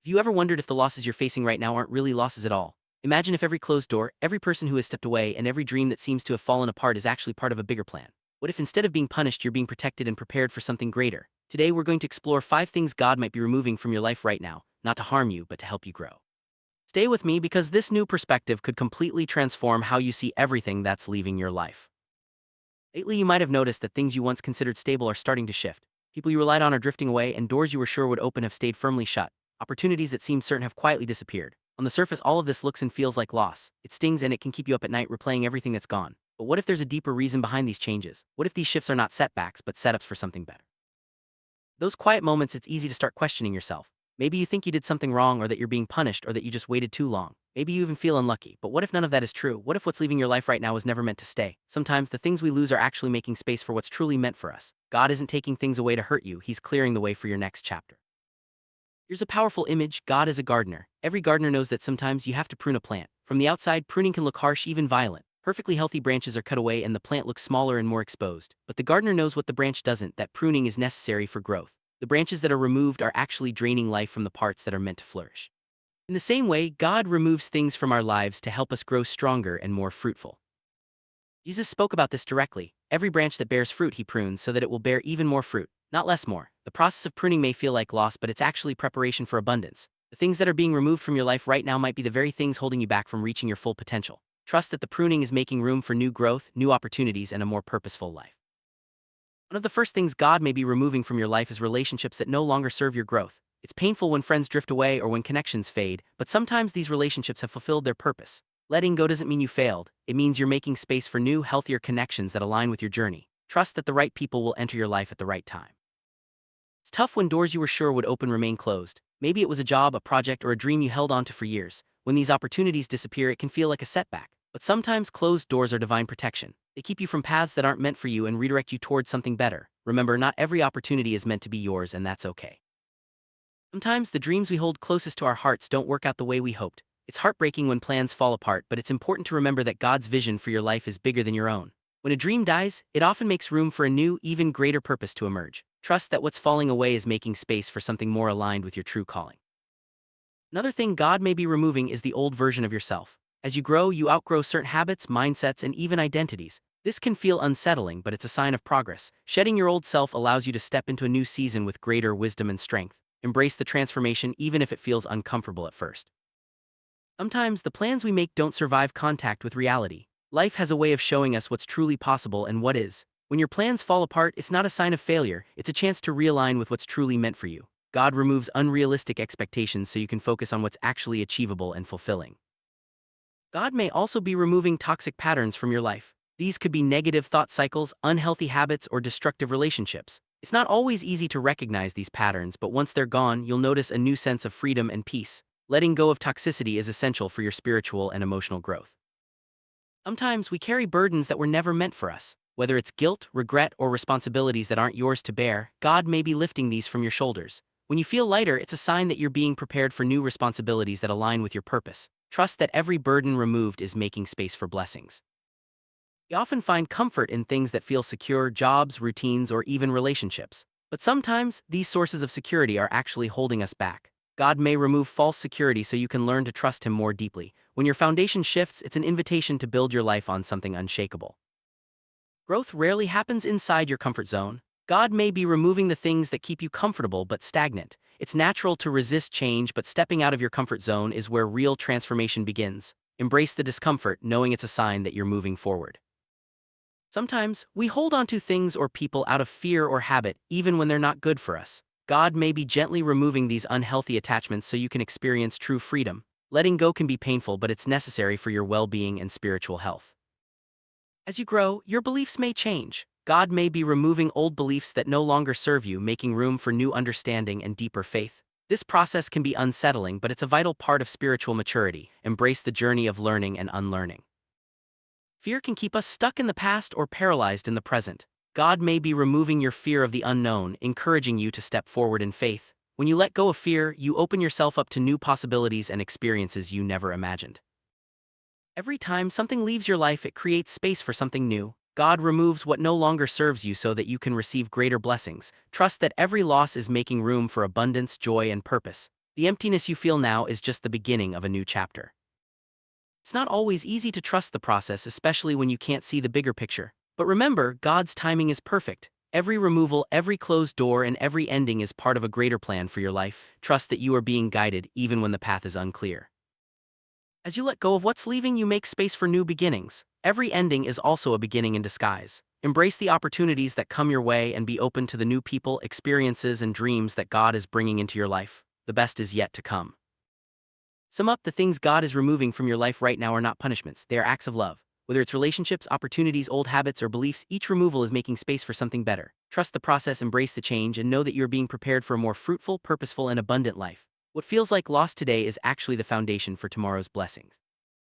Have you ever wondered if the losses you're facing right now aren't really losses at all? Imagine if every closed door, every person who has stepped away, and every dream that seems to have fallen apart is actually part of a bigger plan. What if instead of being punished, you're being protected and prepared for something greater? Today, we're going to explore 5 things God might be removing from your life right now, not to harm you, but to help you grow. Stay with me because this new perspective could completely transform how you see everything that's leaving your life. Lately, you might have noticed that things you once considered stable are starting to shift. People you relied on are drifting away, and doors you were sure would open have stayed firmly shut. Opportunities that seemed certain have quietly disappeared. On the surface, all of this looks and feels like loss. It stings and it can keep you up at night replaying everything that's gone. But what if there's a deeper reason behind these changes? What if these shifts are not setbacks, but setups for something better? Those quiet moments, it's easy to start questioning yourself. Maybe you think you did something wrong, or that you're being punished, or that you just waited too long. Maybe you even feel unlucky, but what if none of that is true? What if what's leaving your life right now was never meant to stay? Sometimes the things we lose are actually making space for what's truly meant for us. God isn't taking things away to hurt you, He's clearing the way for your next chapter. Here's a powerful image: God is a gardener. Every gardener knows that sometimes you have to prune a plant. From the outside, pruning can look harsh, even violent. Perfectly healthy branches are cut away and the plant looks smaller and more exposed. But the gardener knows what the branch doesn't, that pruning is necessary for growth. The branches that are removed are actually draining life from the parts that are meant to flourish. In the same way, God removes things from our lives to help us grow stronger and more fruitful. Jesus spoke about this directly. Every branch that bears fruit He prunes so that it will bear even more fruit, not less more. The process of pruning may feel like loss, but it's actually preparation for abundance. The things that are being removed from your life right now might be the very things holding you back from reaching your full potential. Trust that the pruning is making room for new growth, new opportunities, and a more purposeful life. One of the first things God may be removing from your life is relationships that no longer serve your growth. It's painful when friends drift away or when connections fade, but sometimes these relationships have fulfilled their purpose. Letting go doesn't mean you failed. It means you're making space for new, healthier connections that align with your journey. Trust that the right people will enter your life at the right time. It's tough when doors you were sure would open remain closed. Maybe it was a job, a project, or a dream you held onto for years. When these opportunities disappear, it can feel like a setback. But sometimes closed doors are divine protection. They keep you from paths that aren't meant for you and redirect you towards something better. Remember, not every opportunity is meant to be yours, and that's okay. Sometimes the dreams we hold closest to our hearts don't work out the way we hoped. It's heartbreaking when plans fall apart, but it's important to remember that God's vision for your life is bigger than your own. When a dream dies, it often makes room for a new, even greater purpose to emerge. Trust that what's falling away is making space for something more aligned with your true calling. Another thing God may be removing is the old version of yourself. As you grow, you outgrow certain habits, mindsets, and even identities. This can feel unsettling, but it's a sign of progress. Shedding your old self allows you to step into a new season with greater wisdom and strength. Embrace the transformation even if it feels uncomfortable at first. Sometimes the plans we make don't survive contact with reality. Life has a way of showing us what's truly possible and what is. When your plans fall apart, it's not a sign of failure, it's a chance to realign with what's truly meant for you. God removes unrealistic expectations so you can focus on what's actually achievable and fulfilling. God may also be removing toxic patterns from your life. These could be negative thought cycles, unhealthy habits, or destructive relationships. It's not always easy to recognize these patterns, but once they're gone, you'll notice a new sense of freedom and peace. Letting go of toxicity is essential for your spiritual and emotional growth. Sometimes we carry burdens that were never meant for us. Whether it's guilt, regret, or responsibilities that aren't yours to bear, God may be lifting these from your shoulders. When you feel lighter, it's a sign that you're being prepared for new responsibilities that align with your purpose. Trust that every burden removed is making space for blessings. We often find comfort in things that feel secure: jobs, routines, or even relationships. But sometimes, these sources of security are actually holding us back. God may remove false security so you can learn to trust Him more deeply. When your foundation shifts, it's an invitation to build your life on something unshakable. Growth rarely happens inside your comfort zone. God may be removing the things that keep you comfortable but stagnant. It's natural to resist change, but stepping out of your comfort zone is where real transformation begins. Embrace the discomfort, knowing it's a sign that you're moving forward. Sometimes, we hold on to things or people out of fear or habit, even when they're not good for us. God may be gently removing these unhealthy attachments so you can experience true freedom. Letting go can be painful, but it's necessary for your well-being and spiritual health. As you grow, your beliefs may change. God may be removing old beliefs that no longer serve you, making room for new understanding and deeper faith. This process can be unsettling, but it's a vital part of spiritual maturity. Embrace the journey of learning and unlearning. Fear can keep us stuck in the past or paralyzed in the present. God may be removing your fear of the unknown, encouraging you to step forward in faith. When you let go of fear, you open yourself up to new possibilities and experiences you never imagined. Every time something leaves your life, it creates space for something new. God removes what no longer serves you so that you can receive greater blessings. Trust that every loss is making room for abundance, joy, and purpose. The emptiness you feel now is just the beginning of a new chapter. It's not always easy to trust the process, especially when you can't see the bigger picture. But remember, God's timing is perfect. Every removal, every closed door, and every ending is part of a greater plan for your life. Trust that you are being guided even when the path is unclear. As you let go of what's leaving, you make space for new beginnings. Every ending is also a beginning in disguise. Embrace the opportunities that come your way and be open to the new people, experiences, and dreams that God is bringing into your life. The best is yet to come. Sum up: the things God is removing from your life right now are not punishments, they are acts of love. Whether it's relationships, opportunities, old habits, or beliefs, each removal is making space for something better. Trust the process, embrace the change, and know that you're being prepared for a more fruitful, purposeful, and abundant life. What feels like loss today is actually the foundation for tomorrow's blessings.